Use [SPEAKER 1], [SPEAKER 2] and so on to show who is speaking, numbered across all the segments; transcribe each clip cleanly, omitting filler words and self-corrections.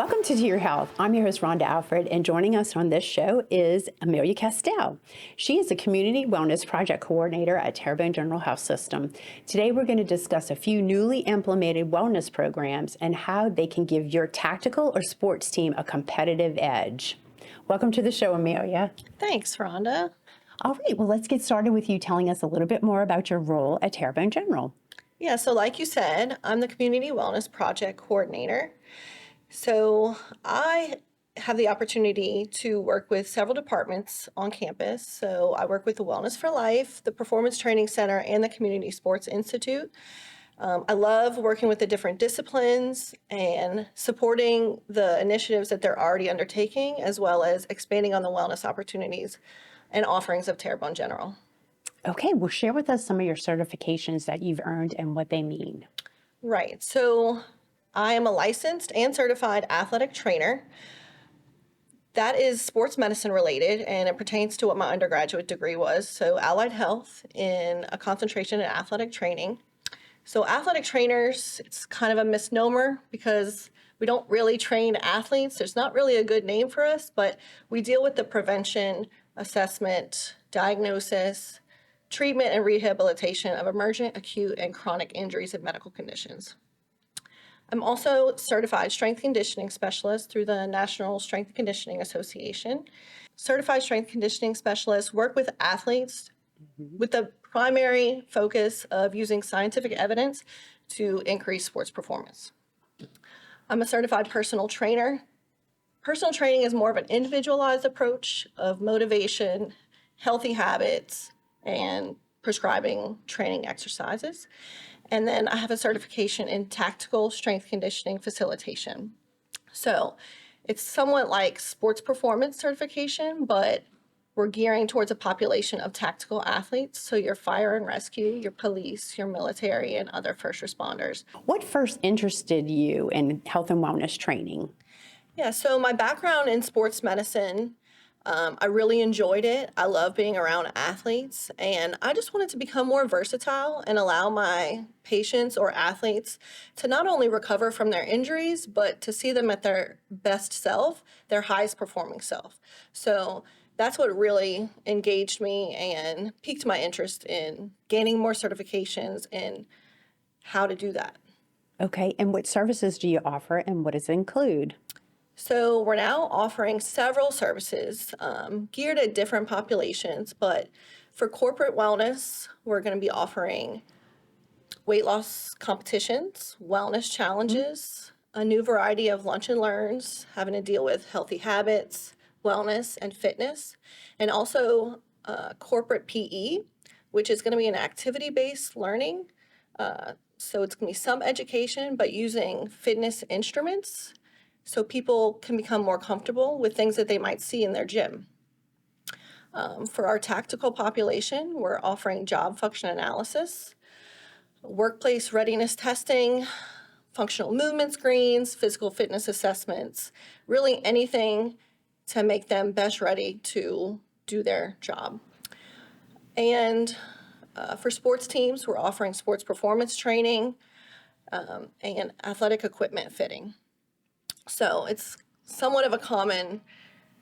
[SPEAKER 1] Welcome to Your Health. I'm your host, Rhonda Alfred, and joining us on this show is Amelia Castell. She is the Community Wellness Project Coordinator at Terrebonne General Health System. Today, we're going to discuss a few newly implemented wellness programs and how they can give your tactical or sports team a competitive edge. Welcome to the show, Amelia.
[SPEAKER 2] Thanks, Rhonda.
[SPEAKER 1] All right, well, let's get started with you telling us a little bit more about your role at Terrebonne General.
[SPEAKER 2] Yeah, so like you said, I'm the Community Wellness Project Coordinator. So I have the opportunity to work with several departments on campus. So I work with the Wellness for Life, the Performance Training Center, and the Community Sports Institute. I love working with the different disciplines and supporting the initiatives that they're already undertaking, as well as expanding on the wellness opportunities and offerings of Terrebonne General.
[SPEAKER 1] Okay, well, share with us some of your certifications that you've earned and what they mean.
[SPEAKER 2] Right, so I am a licensed and certified athletic trainer. That is sports medicine related, and it pertains to what my undergraduate degree was. So allied health in a concentration in athletic training. So athletic trainers, it's kind of a misnomer because we don't really train athletes. There's not really a good name for us, but we deal with the prevention, assessment, diagnosis, treatment, and rehabilitation of emergent, acute, and chronic injuries and medical conditions. I'm also certified strength conditioning specialist through the National Strength and Conditioning Association. Certified strength conditioning specialists work with athletes with the primary focus of using scientific evidence to increase sports performance. I'm a certified personal trainer. Personal training is more of an individualized approach of motivation, healthy habits, and prescribing training exercises. And then I have a certification in tactical strength conditioning facilitation. So it's somewhat like sports performance certification, but we're gearing towards a population of tactical athletes. So your fire and rescue, your police, your military, and other first responders.
[SPEAKER 1] What first interested you in health and wellness training?
[SPEAKER 2] Yeah, so my background in sports medicine, I really enjoyed it. I love being around athletes, and I just wanted to become more versatile and allow my patients or athletes to not only recover from their injuries, but to see them at their best self, their highest performing self. So that's what really engaged me and piqued my interest in gaining more certifications and how to do that.
[SPEAKER 1] Okay, and what services do you offer and what does it include?
[SPEAKER 2] So we're now offering several services geared at different populations, but for corporate wellness, we're going to be offering weight loss competitions, wellness challenges, a new variety of lunch and learns, having to deal with healthy habits, wellness, and fitness, and also corporate PE, which is going to be an activity-based learning. So it's going to be some education, but using fitness instruments so people can become more comfortable with things that they might see in their gym. For our tactical population, we're offering job function analysis, workplace readiness testing, functional movement screens, physical fitness assessments, really anything to make them best ready to do their job. And for sports teams, we're offering sports performance training and athletic equipment fitting. So it's somewhat of a common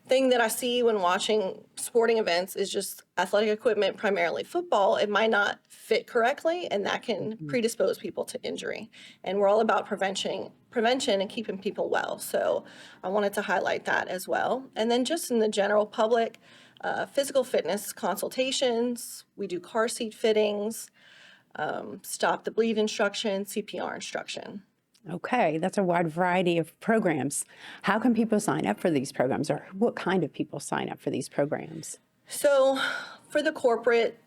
[SPEAKER 2] thing that I see when watching sporting events is just athletic equipment, primarily football. It might not fit correctly, and that can predispose people to injury. And we're all about prevention and keeping people well. So I wanted to highlight that as well. And then just in the general public, physical fitness consultations, we do car seat fittings, stop the bleed instruction, CPR instruction.
[SPEAKER 1] Okay, that's a wide variety of programs. How can people sign up for these programs, or what kind of people sign up for these programs?
[SPEAKER 2] So for the corporate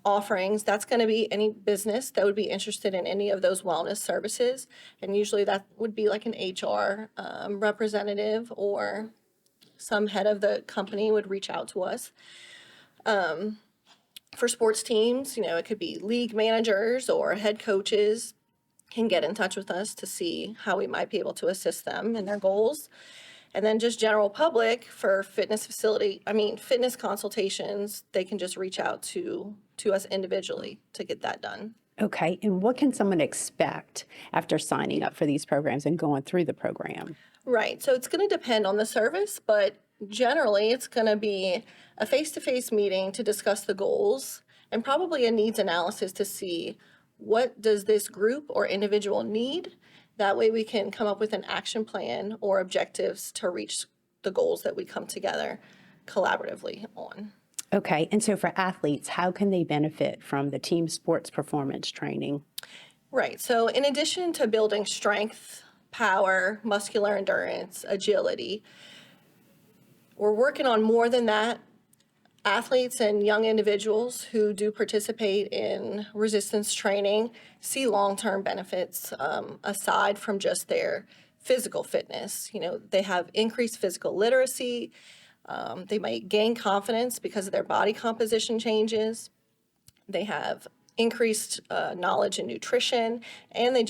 [SPEAKER 2] offerings, that's going to be any business that would be interested in any of those wellness services. And usually that would be like an HR representative or some head of the company would reach out to us. For sports teams, it could be league managers or head coaches can get in touch with us to see how we might be able to assist them in their goals. And then just general public for fitness consultations, they can just reach out to us individually to get that done.
[SPEAKER 1] Okay, and what can someone expect after signing up for these programs and going through the program?
[SPEAKER 2] Right. So it's going to depend on the service, but generally it's going to be a face-to-face meeting to discuss the goals and probably a needs analysis to see what does this group or individual need. That way we can come up with an action plan or objectives to reach the goals that we come together collaboratively on.
[SPEAKER 1] Okay, and so for athletes, how can they benefit from the team sports performance training?
[SPEAKER 2] Right. So in addition to building strength, power, muscular endurance, agility, we're working on more than that. Athletes and young individuals who do participate in resistance training see long-term benefits aside from just their physical fitness. You know, they have increased physical literacy. They might gain confidence because of their body composition changes. They have increased knowledge in nutrition, and they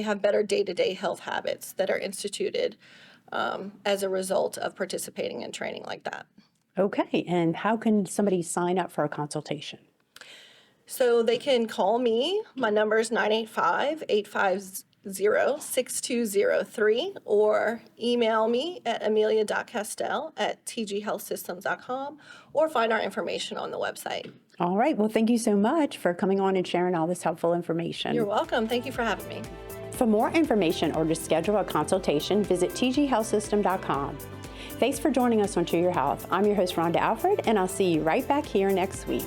[SPEAKER 2] have better day-to-day health habits that are instituted as a result of participating in training like that.
[SPEAKER 1] Okay, and how can somebody sign up for a consultation?
[SPEAKER 2] So they can call me. My number is 985-850-6203, or email me at amelia.castell@tghealthsystems.com, or find our information on the website.
[SPEAKER 1] All right, well, thank you so much for coming on and sharing all this helpful information.
[SPEAKER 2] You're welcome. Thank you for having me.
[SPEAKER 1] For more information or to schedule a consultation, visit tghealthsystem.com. Thanks for joining us on To Your Health. I'm your host, Rhonda Alfred, and I'll see you right back here next week.